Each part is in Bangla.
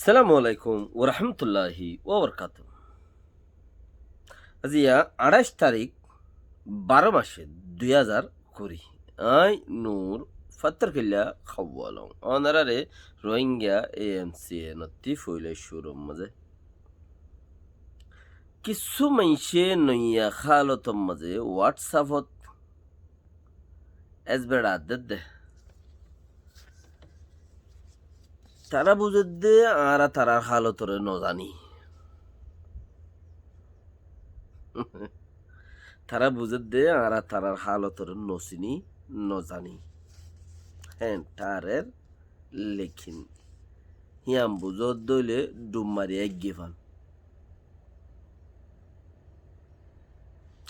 সালামু আলাইকুম ওরহমতুল্লাহি ওবরকাত। আজিয়া 28 তারিখ 12 মাসে 2020 আই নূর ফাত্তার কিল্লা খাওয়ালং অনারারে রোহিঙ্গা এএমসি নত্তি ফইলে শুরুম মাঝে কিছু মাইসে নইয়া খালতম মাঝে হোয়াটসঅ্যাপত এসবেড়া দে তারা বুঝে দে আর তারার হালতরে নজানি তারা বুঝে দে আর তারার হালতরে নচিনি নজানি হ্যাঁ তারের লেখিন হিয়াম বুঝত দইলে ডুম মারি এক গিফান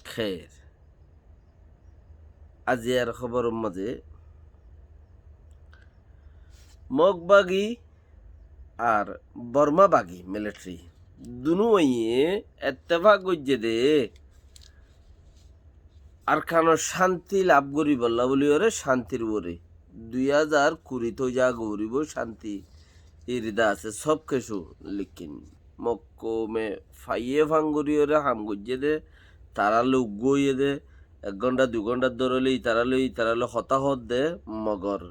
খের আজি আর খবর মাঝে মগবাগি আর বর্মা বাগি মিলিটারি দুনু ইয়ে এত্তেফাক গজ্জে দে আর খানো শান্তি লাভ করি বললা বলি ওরে শান্তির ওরে 2020 তো যা গরিব শান্তি ইরিদা আছে সব কিছু লিখিন মক্কো মে ফাইয়ে ভাঙ্গুরি ওরে হাম গজ্জে দে তারা লোক গইয়ে দে 1 ঘন্টা 2 ঘন্টা ধরলে তারা হতাহত দে মগর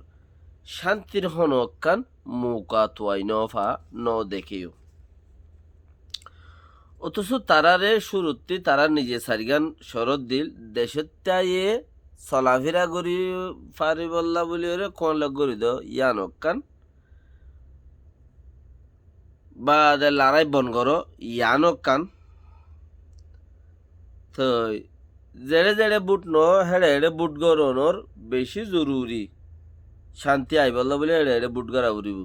শান্তির হনকান মুকা তোয়াই নফা ন দেখেও অথচ তারারে শুরুতে তারা নিজে সারিগান শরৎ দিল দেশের তাইয়ে চলাফেরা করি পারি বললা বলি ওরে কোন লগ করি দ ইয়ানকান বা লড়াই বন করো ইয়ানকান তো জেড়ে জেড়ে বুট ন হেড়ে হেড়ে বুট গরনোর বেশি জরুরি শান্তি আই বললা বলে হেড়ে হেড়ে বুট গড়া উড়িব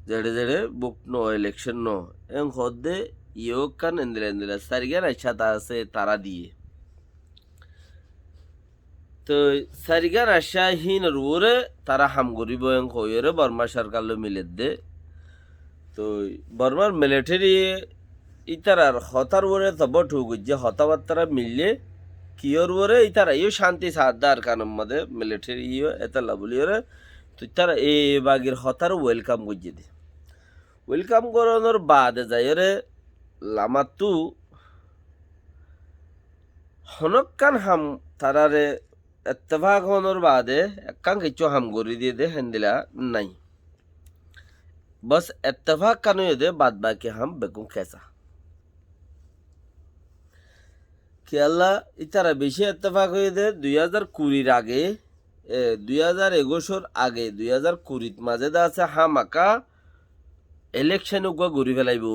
জেড়ে জেড়ে বুট ন ইলেকশন ন এং হদ্দে ইয়োকান এন্দিলা সারিগান আচ্ছা তা আছে তারা দিয়ে তো সারিগান আশা হিন রুরে তারা হাম করিব এং হইরে বর্মা সরকার মিলে দে তো বর্মার মিলিটারি ইতারার হতার ওরে তব ঠুক যে হতাবার্তারা মিললে কিয়র ওরে ইতারা ইও শান্তি সাদার কানম মধ্যে মিলিটারি ইও এতলা বলি ওরে তো তারা এ বাগির হতার ওয়েলকাম করছে দে ওয়েলকাম করানোর বাদে যাই ওরে লামাতু হনকান হাম তারারে এত্তেফাক হনোর বাদে একান কিছু হাম গড়ি দিয়ে দে হেন্দিলা নাই বস এত্তেফাক কানো দে বাদ বাকি হাম বেকুম খেসা খেয়াল্লা ইতারা বেশি এত্তেফাক হয়ে দে 2020 আগে 2021 আগে 2020 মাঝে দা আছে হামাকা ইলেকশন উগা ঘুরি ফেলাইব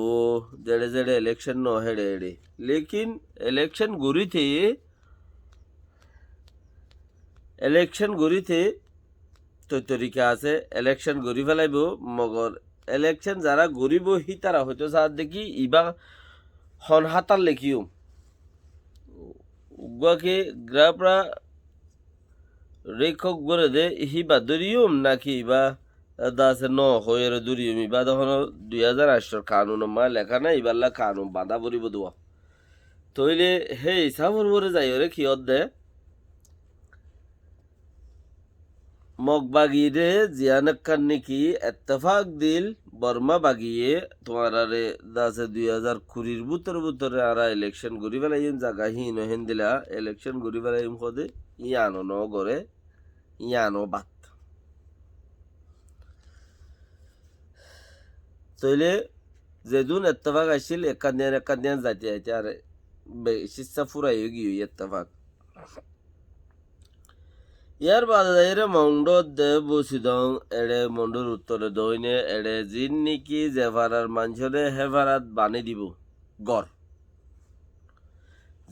জেড়ে জেড়ে ইলেকশন ন হেড়ে হেড়ে লেকিন ইলেকশন ঘুরিতে তো তরিকা আছে ইলেকশন ঘুরি ফেলাইব মগর ইলেকশন যারা ঘুরিব হি তারা হয়তো সার দেখি ইবা হন হাতার লেখিও উগাকে গ্রাপরা রেখক গড়ে দে হিবা দরিয়ম নাকি ইবা দাসে ন হয়ে দরিয়ম ইবা তখন 2008 কানুন মা লেখা নাই ইবাল্লা কানুন বাধা পরিব দোয়া তইলে হে হিসাবর বরে যাই ওরে কি দে মগবাগিরে জিয়ানক্কার নাকি এত্তেফাক দিল বর্মা বাগিয়ে তোমার আরে দাসে 2020 বুতরে আরা ইলেকশন ঘুরি ফেলাইম জাগা হিন হেন দিলা ইলেকশন ঘুরি ফেলাইম খদে ইয়ানো ন গরে ইয়ানো বাত তইলে যেদুন এত্তেফাক আসছিল একান দিন যাইতে যাইতে আর শিক্ষা ফুরাই গিয়ে এত্তেফাক ইয়ার বাদে এরে মন্ড দে বসিদং এড়ে মন্ডর উত্তরে দইনে এড়ে জিন নিকি জেভারার মাঞ্চরে হেভারাত বানি দিব গড়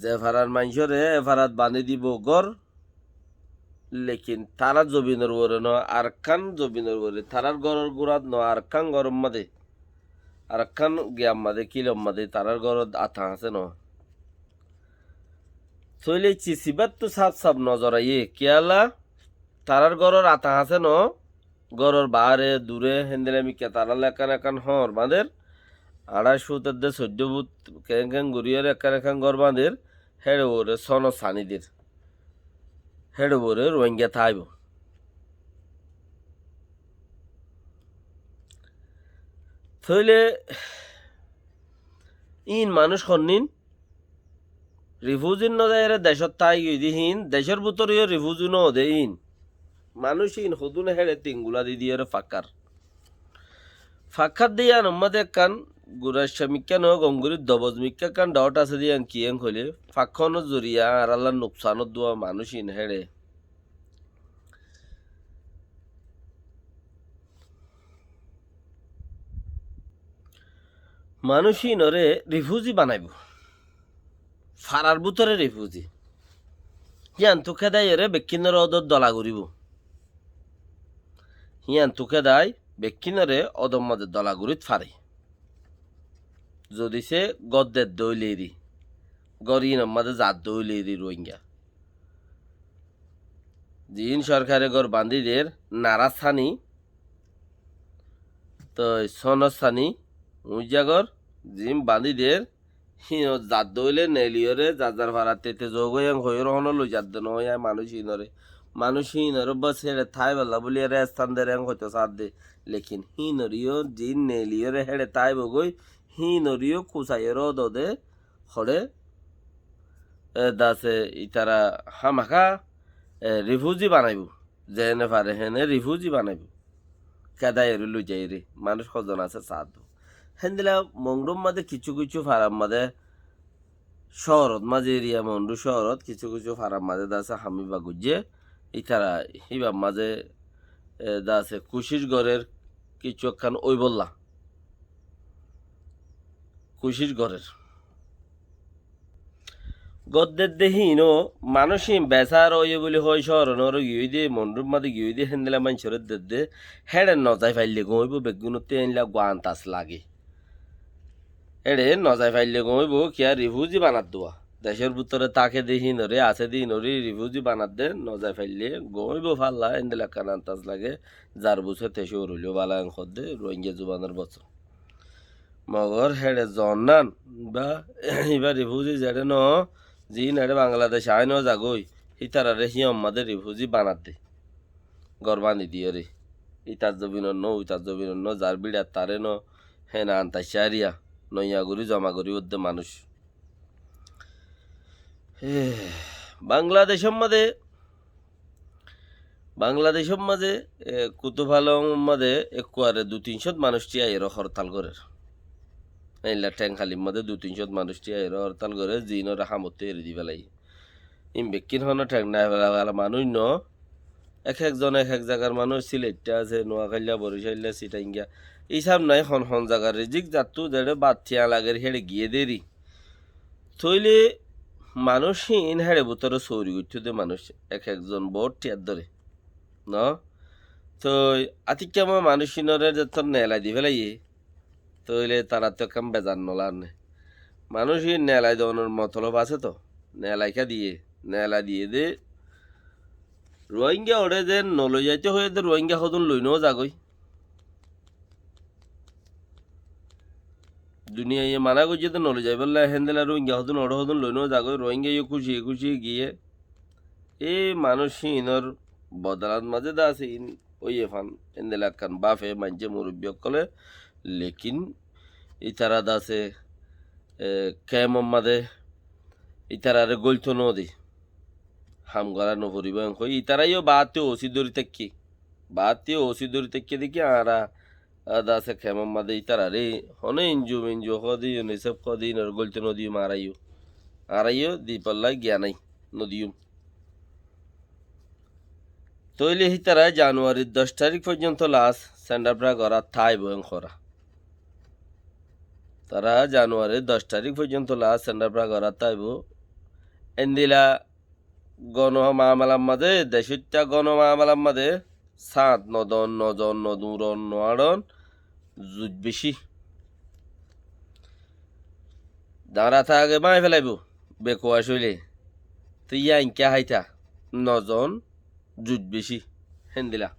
জেভারার মাঞ্চরে হেভারাত বানি দিব গড় লেকিন তারা জবিনের ওরে ন আর কান জবিনের ওরে তারার গড়ের গুড়াত ন আর কান গরম মাদে আর কান গিয়াম মাদে কিলম মাদে তারার গড়ত আথা আছে ন চইলে চিচিবাত তো সাপ নজর আইয়ে কেয়ালা তারার গড়র আতা আছে ন গড়র বাহারে দূরে হেন্দেলে মিকা তারা একান হর বাঁধের 250 দে 14 বুত কেং গড়িয়ার একান গড় বাঁধের হেড়ে ওরে সন সানিদের হেড়ে ওরে রোহিঙ্গা থাইব থইলে ইন মানুষ খন্নিন রিফিউজির নজাইরে দেশত তাই গিদিহীন দেশের ভিতরেও রিফিউজি ন দে ইন মানুষ ইন হদুন হেড়ে তিনগুলা দি দিয়ে ফাক্কার দিয়ে আমাদের কান গুড়ার শ্রমিকা ন গঙ্গুরির দবজ মিক্কা কান ডট আছে দিয়ে কিয়েন হইলে ফাক্কন জরিয়া আর আল্লাহ নুকসানত দোয়া মানুষ ইন হেড়ে মানুষ ইনরে রিফিউজি বানাইব ফারার ভিতরে রিফিউজি হিয়ান তোকে দেয় এরে বেকিনের অদর দলা ঘুরিব হিয়ান তোকে দেয় বেকিনরে অদম মাদের দলা ঘুরিত ফারে যদি সে গদ্দের দইলেরি গরিন মাদের জাত দইলেরি রোহিঙ্গা জিন সরকারে গর বান্দিদের নারাসানি তো সনসানি উজাগর জিম বান্দিদের জাত দইলে নেলিয়রে যার ভাড়া তেতে যোগ হয়ে রহন লই যাত নয় মানুষ হিনরে বস হেড়ে থাই বেলা বলি রে স্থান দে রেং হইতো সাদ দে লেকিন হিনরিও জিন নেলিয়রে হেড়ে তাই বগই হিনরিও কুসাইয়ের দে হড়ে দাসে ইতারা হামাখা রিফিউজি বানাইব যেনে পারে হেনে রিফিউজি বানাইব কেদাই লই যাই রে মানুষ কজন আছে সাদ হেন্দিলা মংরুম মাঝে কিছু কিছু ফারাম মাঝে শহরত মাঝে এরিয়া মন্ডু শহরত কিছু কিছু ফারাম মাঝে দাসে হামিবা গুজে ইতারা হিবাব মাঝে দাসে কুশির গড়ের কিছু একখান ওই বললা কুশির গড়ের গদ্দের দেহিন ও মানুষই বেচার ওই বলি হয় শহর নর গিয়ে দিয়ে মন্ডুর মাঝে গিয়ে দিয়ে হেন্দিলা মানুষের দে হেড়ে নজাই ফাইলে গইব বেগুনতে এনলা গোয়ান তাস লাগে এড়ে নজাই ফাইলে গইব কিয়া রিফিউজি বানাত দোয়া দেশের ভিতরে তাকে দেখি নরে আছে দিন নরে রিফিউজি বানাত দে নজাই ফাইলে গইব ফাল্লা এন্দেলা কানান তাস লাগে যার বুঝে তেসে রইল বালা খদ দে রোহিঙ্গা জুবানের বছর মগর হেড়ে জন্নান বা এবার রিফিউজি যেড়ে ন জি নেড়ে বাংলাদেশ আয় ন যাগই হিতারারে হি আমাদের রিফিউজি বানাত দে গরবানি দিয়ে রে ইতার জমিন ন ইতার জমিন ন যার বিড়া তারে ন হেনা আন্তাইশারিয়া নইয়া করি জমা করি ওদের মানুষ বাংলাদেশের মাঝে কুতুফালং মাঝে একুয়ারে 200-300 মানুষটি আইর হরতাল করে এইলা ট্যাংখালির মাঝে 200-300 মানুষটি আইর হরতাল করে জিনর হামতে এড়ে দি পেলাই ইম বেকিন হন ঠ্যাং না ফেলা মানুষ ন এক একজন এক এক জায়গার মানুষ সিলেটটা আছে নোয়াখাইলা বরিশাইলা সিটাইঙ্গা এইসব নাই হন জায়গার রিজিক যাতু যেড়ে বাথিয়া লাগের হেড়ে গিয়ে দেরি থইলে মানুষহীন হেড়ে বুতরে চৌরি উঠতে দে মানুষ এক একজন বোট টিয়ার ধরে ন তো আতিক্যামা মানুষিনরে যত নেলাই দি ফেলাইয়ে তইলে তারা তো কাম বেজার নলার নে মানুষই নেলাই দেওয়ানোর মতলব আছে তো নেলাইকা দিয়ে দে রোহিঙ্গা ওড়ে যে নলই যাইতে হয়ে দে রোহিঙ্গা সদন লইনও যাগই দুনিয়া ইয়ে মানা করছে তো নলে যাই বললে হেন্দেলা রোহিঙ্গা হতুন ওড় হতুন লইনও যাগই রোহিঙ্গা ইয়ে খুশি গিয়ে এই মানুষহীনর বদলাত মাঝে দা আছে ইন ওই এফান হেন্দেলা কান বাফে মানছে মুরব্বী কলে লেকিন ইতারা দাসে কেমন মাদে ইতারারে গলতো নদী হাম গলা নভরিব ইতারাইও বাতে ওসি দড়ি তেকি দেখি আরা দাসে কেমন মাদে ইতারারে হনে ইঞ্জু হদি ইউনিসেফ কদি গলতো নদী আরাইও দি পাল্লাই জ্ঞানাই নদীও তৈলে হিতারা জানুয়ারির 10 তারিখ পর্যন্ত লাস্ট সেন্ডারপ্রা করা থাই ভয়ঙ্করা তারা জানুয়ারির 10 তারিখ পর্যন্ত লাস্ট সেন্ডারপ্রা করা তাইব এন্দিলা গণমামালার মাঝে দেশটা গণমামালার মাঝে সাত নজন নদুরন নোয়ারন জুট বেশি দাঁড়া থাকে মাই ফেলাইব বেকুয়া শৈলে তো ইয়া ইনকা হাইতা নজন জুট বেশি হেন্দিলা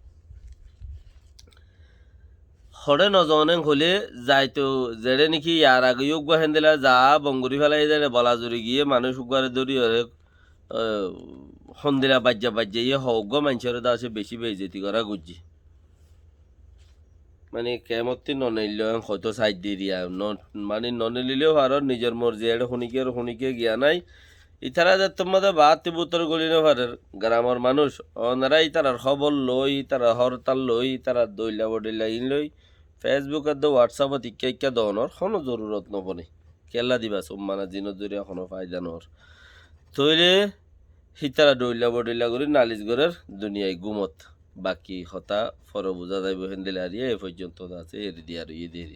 হরে নজনে হলে যাইতো যেড়ে নাকি ইয়ার আগে উগবা হেন্দিলা যা বঙ্গুরি ফেলাই যেড়ে বলা জুড়ি গিয়ে মানুষ উগবারে দৌড়ি হরে সন্দিলা বাজ্যা ইয়ে হগ্য মানুষের দাসে বেশি বেজেতি করা গুজি মানে কেমতি ননিল হয়তো সাইড দি দিয়া মানে ননিলিলেও ভারত নিজের মর্জি এটা শুনিকে গিয়া নাই ইতারা যে তোমাদের বাত তিবুতর গলি না পারে গ্রামের মানুষ ওনারা ইতারার খবর লই তারা হরতাল লই তারা দইলা বডিলা ইন লই ফেসবুকের দো হোয়াটসঅ্যাপত ইক্কা দনর কোনো জরুরত নপনে কেলা দিবা সম্মানা দিনত জুড়ে এখনো ফায়দা নর তৈলে হিতারা দইলা বডিলা করে নালিশ গরের দুনিয়ায় গুমত বাকি হতা ফর বুঝা যাইব হেন্দেলে আর এ পর্যন্ত আছে এর দিয়ে আর ইয়ে দিয়ে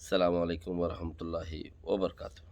সালামু আলাইকুম ওয়া রাহমাতুল্লাহি ওয়া বারাকাতুহু